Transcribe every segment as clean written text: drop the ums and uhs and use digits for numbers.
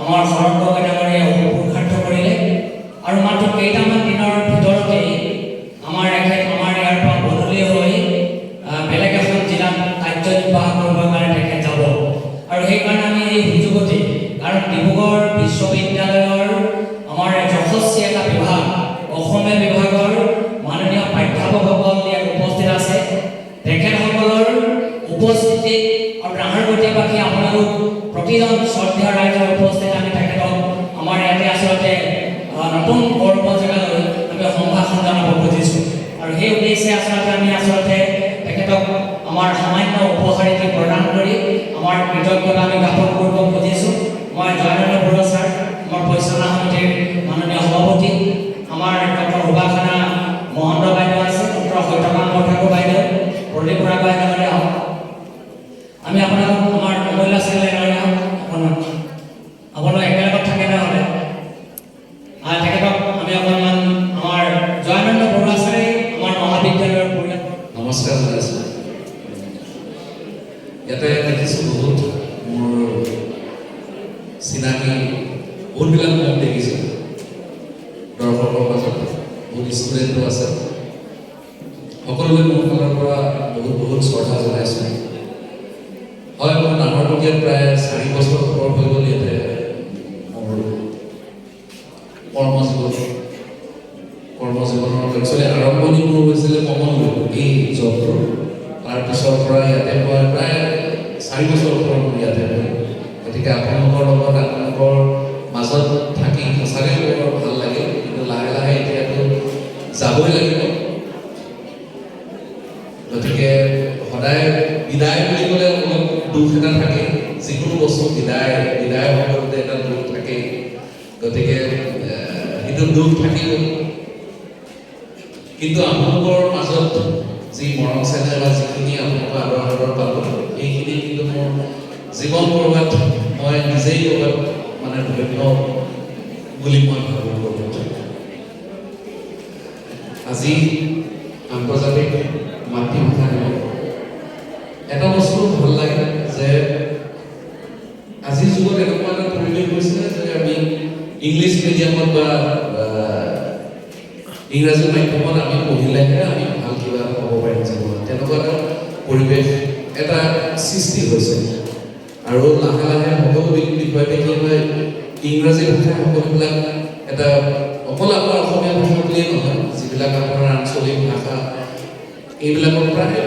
আমাৰ শৰৎ গগৈ ডাঙৰীয়াই পুৰুষাৰ্থ কৰিলে আৰু মাত্ৰ কেইটামান দিনৰ ভিতৰতে আমাৰ ইয়াৰ পৰা বদলি হৈ বেলেগ এখন জিলাত কাৰ্যনিৰ্বাহ কৰিবৰ কাৰণে তেখেত যাব আৰু সেইকাৰণে আমি এই সুযোগতে কাৰণ ডিব্ৰুগড় বিশ্ববিদ্যালয়ৰ আমাৰ যশস্বী এটা বিভাগ অসমীয়া বিভাগৰ মাননীয় প্ৰাধ্যাপকসকল ইয়াত উপস্থিত আছে তেখেতসকলৰ উপস্থিতিত আৰু নাহৰকটীয়াবাসী আপোনালোক প্ৰতিজন শ্ৰদ্ধেয় ৰাইজৰ উপস্থিত আমি তেখেতক আমাৰ ইয়াতে আচলতে নতুন গৰ্ব জেগালৈ আমি সম্ভাষণ জনাব খুজিছোঁ আৰু সেই উদ্দেশ্যে আচলতে তেখেতক আমাৰ সামান্য উপহাৰ এটি প্ৰদান কৰি আমাৰ কৃতজ্ঞতা আমি জ্ঞাপন কৰিব খুজিছোঁ মই জয়ানন্দ বৰুৱা ছাৰ আমাৰ পৰিচালনা সমিতিৰ মাননীয় সভাপতি আমাৰ ডক্টৰ সুভাষণা মহন্ত বাইদেউ আছে ডক্টৰ সত্যকান্ত ঠাকুৰ বাইদেউ প্ৰদীপ বৰা বাইদেউ আমি আপোনালোক আমাৰ অমূল্য চাৰিলে আপোনালোক একেলগত থাকে নহ'লে তেখেতক আমি অকণমান আমাৰ জয়ানন্দ বৰুৱা ছাৰে আমাৰ মহাবিদ্যালয়ৰ পৰিয়াল নমস্কাৰ জনাইছোঁ ইয়াতে দেখিছোঁ বহুত মোৰ চিনাকি বহুতবিলাক মোক দেখিছোঁ দৰ্শকৰ মাজত বহুত ষ্টুডেণ্টো আছে সকলোৱে মোৰ ফালৰ পৰা বহুত শ্ৰদ্ধা জনাইছোঁ হয় মই নাহৰকটীয়াত প্ৰায় 4 বছৰ ওপৰ হৈ গ'ল ইয়াতে মোৰ কৰ্মজীৱনৰ একচুৱেলি আৰম্ভণি মোৰ হৈছিলে কমনৱেলথ এই জবটো তাৰপিছৰ পৰা ইয়াতে মই প্ৰায় 4 বছৰ ওপৰ ইয়াতে গতিকে আপোনালোকৰ লগত আপোনালোকৰ মাজত থাকি সঁচাকৈ বৰ ভাল লাগে কিন্তু লাহে লাহে এতিয়াতো যাবই লাগিব গতিকে সদায় বিদায় বুলি ক'লে অলপ দুখ এটা থাকে যিকোনো বস্তু বিদায় সকলোতে এটা দুখ থাকে গতিকে সেইটো দুখ থাকিব কিন্তু আপোনালোকৰ মাজত যি মৰম চেনেহ বা যিখিনি আপোনালোকৰ আদৰ পালোঁ সেইখিনি কিন্তু মোৰ জীৱন ক'ৰবাত মই নিজেই ক'ৰবাত মানে ধন্য বুলি মই ভাবোঁ আজি আন্তৰ্জাতিক মাতৃভাষা দিৱস এটা বস্তু ভাল লাগে যে আজিৰ যুগত এনেকুৱা এটা পৰিৱেশ হৈছে যে আমি ইংলিছ মিডিয়ামত বা ইংৰাজী মাধ্যমত আমি পঢ়িলেহে আমি ভাল কিবা হ'ব পাৰিম জীৱনত তেনেকুৱা এটা পৰিৱেশ এটা সৃষ্টি হৈছে আৰু লাহে লাহে সকলো বিষয়তে কি হয় ইংৰাজী ভাষা সকলোবিলাক এটা অকল আমাৰ অসমীয়া ভাষা বুলিয়ে নহয় যিবিলাক আপোনাৰ আঞ্চলিক ভাষা এইবিলাকৰ প্ৰায়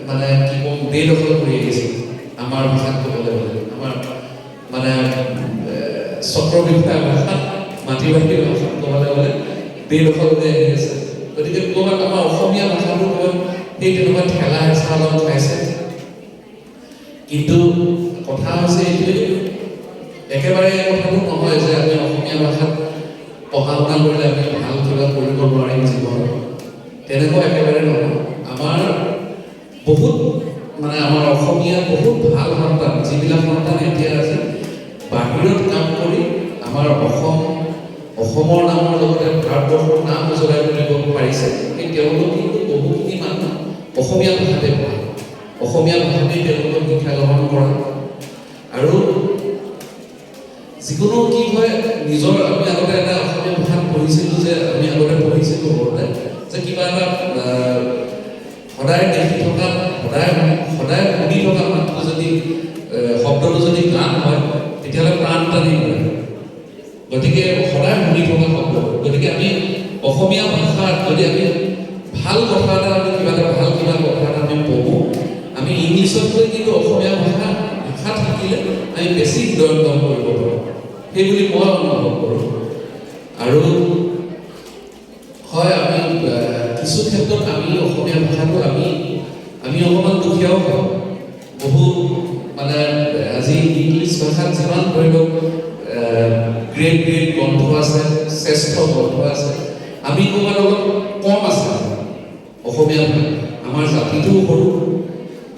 মানে কি ক'ম বেদখল কৰি আহিছে আমাৰ ভাষাত ক'বলৈ গ'লে আমাৰ মানে চক্ৰবিষয়া ভাষা মাতৃভাষী ভাষাত ক'বলৈ গ'লে বেদখল হৈ আহি আছে গতিকে ক'ৰবাত আমাৰ অসমীয়া ভাষাটো ক'ৰবাত সেই তেনেকুৱা ঠেলা হেঁচা অলপ খাইছে কিন্তু কথা হৈছে এইটোৱে একেবাৰে কথাটো নহয় যে আমি অসমীয়া ভাষাত পঢ়া শুনা কৰিলে আমি ভাল কিবা কৰিব নোৱাৰিম জীৱনত তেনেকুৱা একেবাৰে নহয় আমাৰ বহুত মানে আমাৰ অসমীয়া বহুত ভাল সন্তান যিবিলাক সন্তান এতিয়া আছে বাহিৰত কাম কৰি আমাৰ অসমৰ নামৰ লগতে ভাৰতবৰ্ষৰ নাম উজ্বলাই তুলিব পাৰিছে এই তেওঁলোক কিন্তু বহুখিনি মানুহ অসমীয়া ভাষাতে পঢ়ে অসমীয়া ভাষাতেই তেওঁলোকক শিক্ষা গ্ৰহণ কৰা আৰু যিকোনো কি হয় নিজৰ আমি আগতে এটা অসমীয়া ভাষাত পঢ়িছিলোঁ যে আমি আগতে পঢ়িছিলোঁ সৰুতে যে কিবা এটা সদায় দেখি থকা সদায় শুনি থকা মাতটো যদি শব্দটো যদি গান হয় তেতিয়াহ'লে প্ৰাণ টানি পৰে গতিকে সদায় শুনি থকা শব্দ গতিকে আমি অসমীয়া ভাষাত যদি আমি ভাল কথা এটা আমি কিবা কথা এটা আমি পঢ়োঁ আমি ইংলিছতকৈ কিন্তু অসমীয়া ভাষা থাকিলে আমি বেছি হৃদয়ংগম কৰিব পাৰোঁ সেইবুলি মই অনুভৱ কৰোঁ আৰু হয় আমি কিছু ক্ষেত্ৰত আমি অসমীয়া ভাষাটো আমি অকণমান দুখীয়াও পাওঁ বহু মানে আজি ইংলিছ ভাষাত যিমান ধৰি লওক গ্ৰেট গ্ৰন্থ আছে শ্ৰেষ্ঠ গ্ৰন্থ আছে আমি ক'ৰবাত অলপ কম আছে অসমীয়া ভাষা আমাৰ জাতিটোও সৰু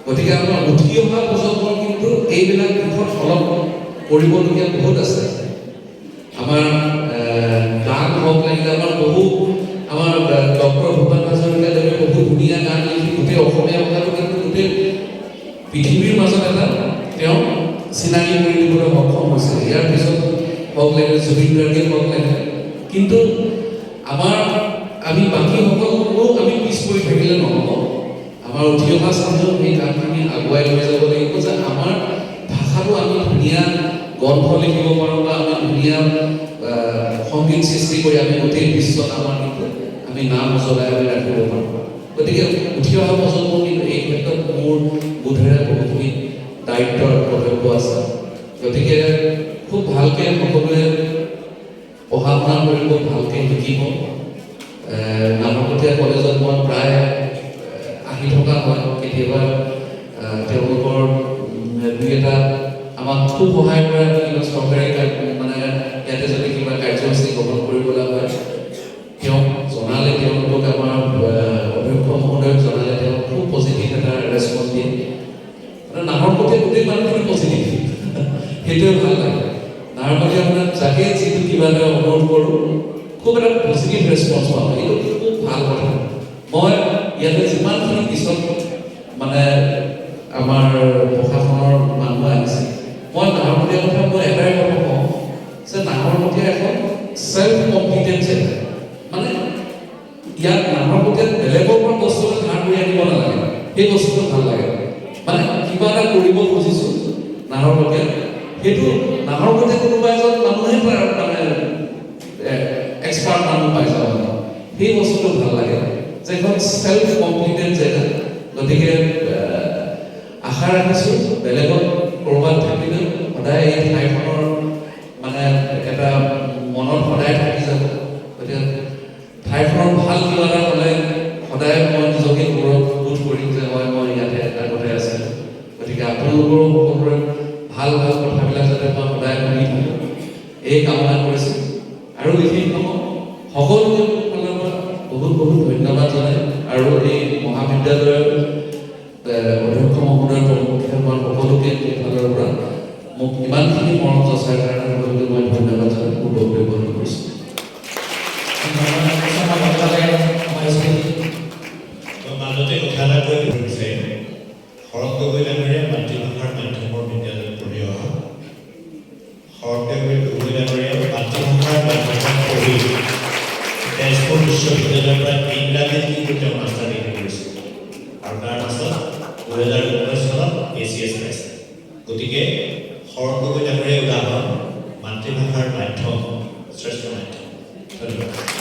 গতিকে আমাৰ উঠি অহা প্ৰজন্মৰ কিন্তু এইবিলাক দিশত অলপ কৰিবলগীয়া বহুত আছে আমাৰ গান হওক লাগিলে আমাৰ ডক্টৰ ভূপেন হাজৰিকাদেৱে বহু ধুনীয়া গান লিখি গোটেই অসমীয়া ভাষাটো কিন্তু গোটেই পৃথিৱীৰ মাজত এটা তেওঁ চিনাকি কৰি দিবলৈ সক্ষম হৈছিল ইয়াৰ পিছত হওক লাগিলে জুবিন গাৰ্গে হওক লাগিলে কিন্তু আমি বাকী সকলো আমি পিছ পৰি থাকিলে নহ'ব আমাৰ উঠি অহা চামটো সেই কামখিনি আগুৱাই লৈ যাব লাগিব যে আমাৰ ভাষাটো আমি ধুনীয়া গ্ৰন্থ লিখিব পাৰোঁ বা আমি ধুনীয়া সংগীত সৃষ্টি কৰি আমি গোটেই বিশ্বত আমাৰ কিন্তু আমি নাম উজ্বলাই আমি ৰাখিব পাৰোঁ গতিকে উঠি অহা প্ৰজন্ম কিন্তু এই ক্ষেত্ৰত মোৰ বোধেৰে বহুখিনি দায়িত্ব আৰু কৰ্তব্য আছে গতিকে খুব ভালকৈ সকলোৱে পঢ়া শুনা কৰিব ভালকৈ শিকিব নামৰকটীয়া কলেজত মই প্ৰায় আহি থকা হয় কেতিয়াবা তেওঁলোকৰ দুই এটা আমাক খুব সহায় কৰে কিবা চৰকাৰী মানে ইয়াতে যদি কিবা কাৰ্যসূচী গ্ৰহণ কৰিবলৈ হয় তেওঁক জনালে তেওঁলোকক আমাৰ অধ্যক্ষ মহোদয়ক জনালে তেওঁ খুব পজিটিভ এটা ৰেছপন্স দিয়ে মানে নাহৰকটীয়া গোটেই মানুহখিনি পজিটিভ সেইটোৱে ভাল লাগে নাহৰকটীয়া মানে যাকে যিটো কিবা এটা অনুৰোধ কৰোঁ খুব এটা পজিটিভ ৰেছপন্স পাওঁ এইটো খুব ভাল কথা মই ইয়াতে যিমানখিনি পিছত মানে আমাৰ প্ৰশাসনৰ মানুহ আহিছে মই নাহৰকটীয়া কথা মই এটাই কথা কওঁ যে নাহৰকটীয়া এখন চেল্ফ কম্পিটেন্স জেগা মানে ইয়াত নাহৰকটীয়াত বেলেগৰ পৰা বস্তু ধাৰ কৰি আনিব নালাগে সেই বস্তুটো ভাল লাগে মানে কিবা এটা কৰিব খুজিছোঁ নাহৰকটীয়াত সেইটো নাহৰকটীয়া কোনোবা এজন মানুহে মানে এক্সপাৰ্ট মানুহ পাই যাব সেই বস্তুটো ভাল লাগে যে এখন চেল্ফ কম্পিটেন্ট জেগা গতিকে আশা ৰাখিছোঁ বেলেগত ক'ৰবাত থাকিলেও সদায় এই ঠাইখনৰ মানে এটা মনত সদায় থাকি যাব গতিকে ঠাইখনৰ ভাল কিবা এটা হ'লে সদায় মই নিজকে গৌৰৱবোধ কৰিম যে হয় মই ইয়াতে আগতে আছিলোঁ গতিকে আপোনালোকৰো সকলোৰে ভাল ভাল কথাবিলাক যাতে মই সদায় শুনি থাকোঁ এই কামনা কৰিছোঁ আৰু বিশেষ নকওঁ সকলোকে মোৰ ফালৰ পৰা বহুত বহুত ধন্যবাদ জনাই আৰু এই মহাবিদ্যালয়ৰ অধ্যক্ষ মহোদয়ৰ প্ৰমুখ্যে মই সকলোকে মোৰ ফালৰ পৰা মোক ইমানখিনি মৰম যচাৰ কাৰণে সকলোকে মই ধন্যবাদ জনাই মোৰ বক্তব্য কৰিছোঁ মাজতে কথা এটা কৈ দিছে শৰৎ গগৈ ডাঙৰীয়া মাতৃভাষাৰ মাধ্যমৰ বিদ্যালয়ত পঢ়ি অহা শৰৎ গগৈ ডাঙৰীয়া মাতৃভাষাৰ মাধ্যমত পঢ়ি তেজপুৰ বিশ্ববিদ্যালয়ৰ পৰা ইংৰাজীত কিন্তু তেওঁ মাষ্টাৰ ডিগ্ৰী কৰিছিল আৰু তাৰ পাছত 2019 চনত ACS পাইছে গতিকে শৰৎ গগৈ ডাঙৰীয়া উদাহৰণ মাতৃভাষাৰ মাধ্যম শ্ৰেষ্ঠ মাধ্যম ধন্যবাদ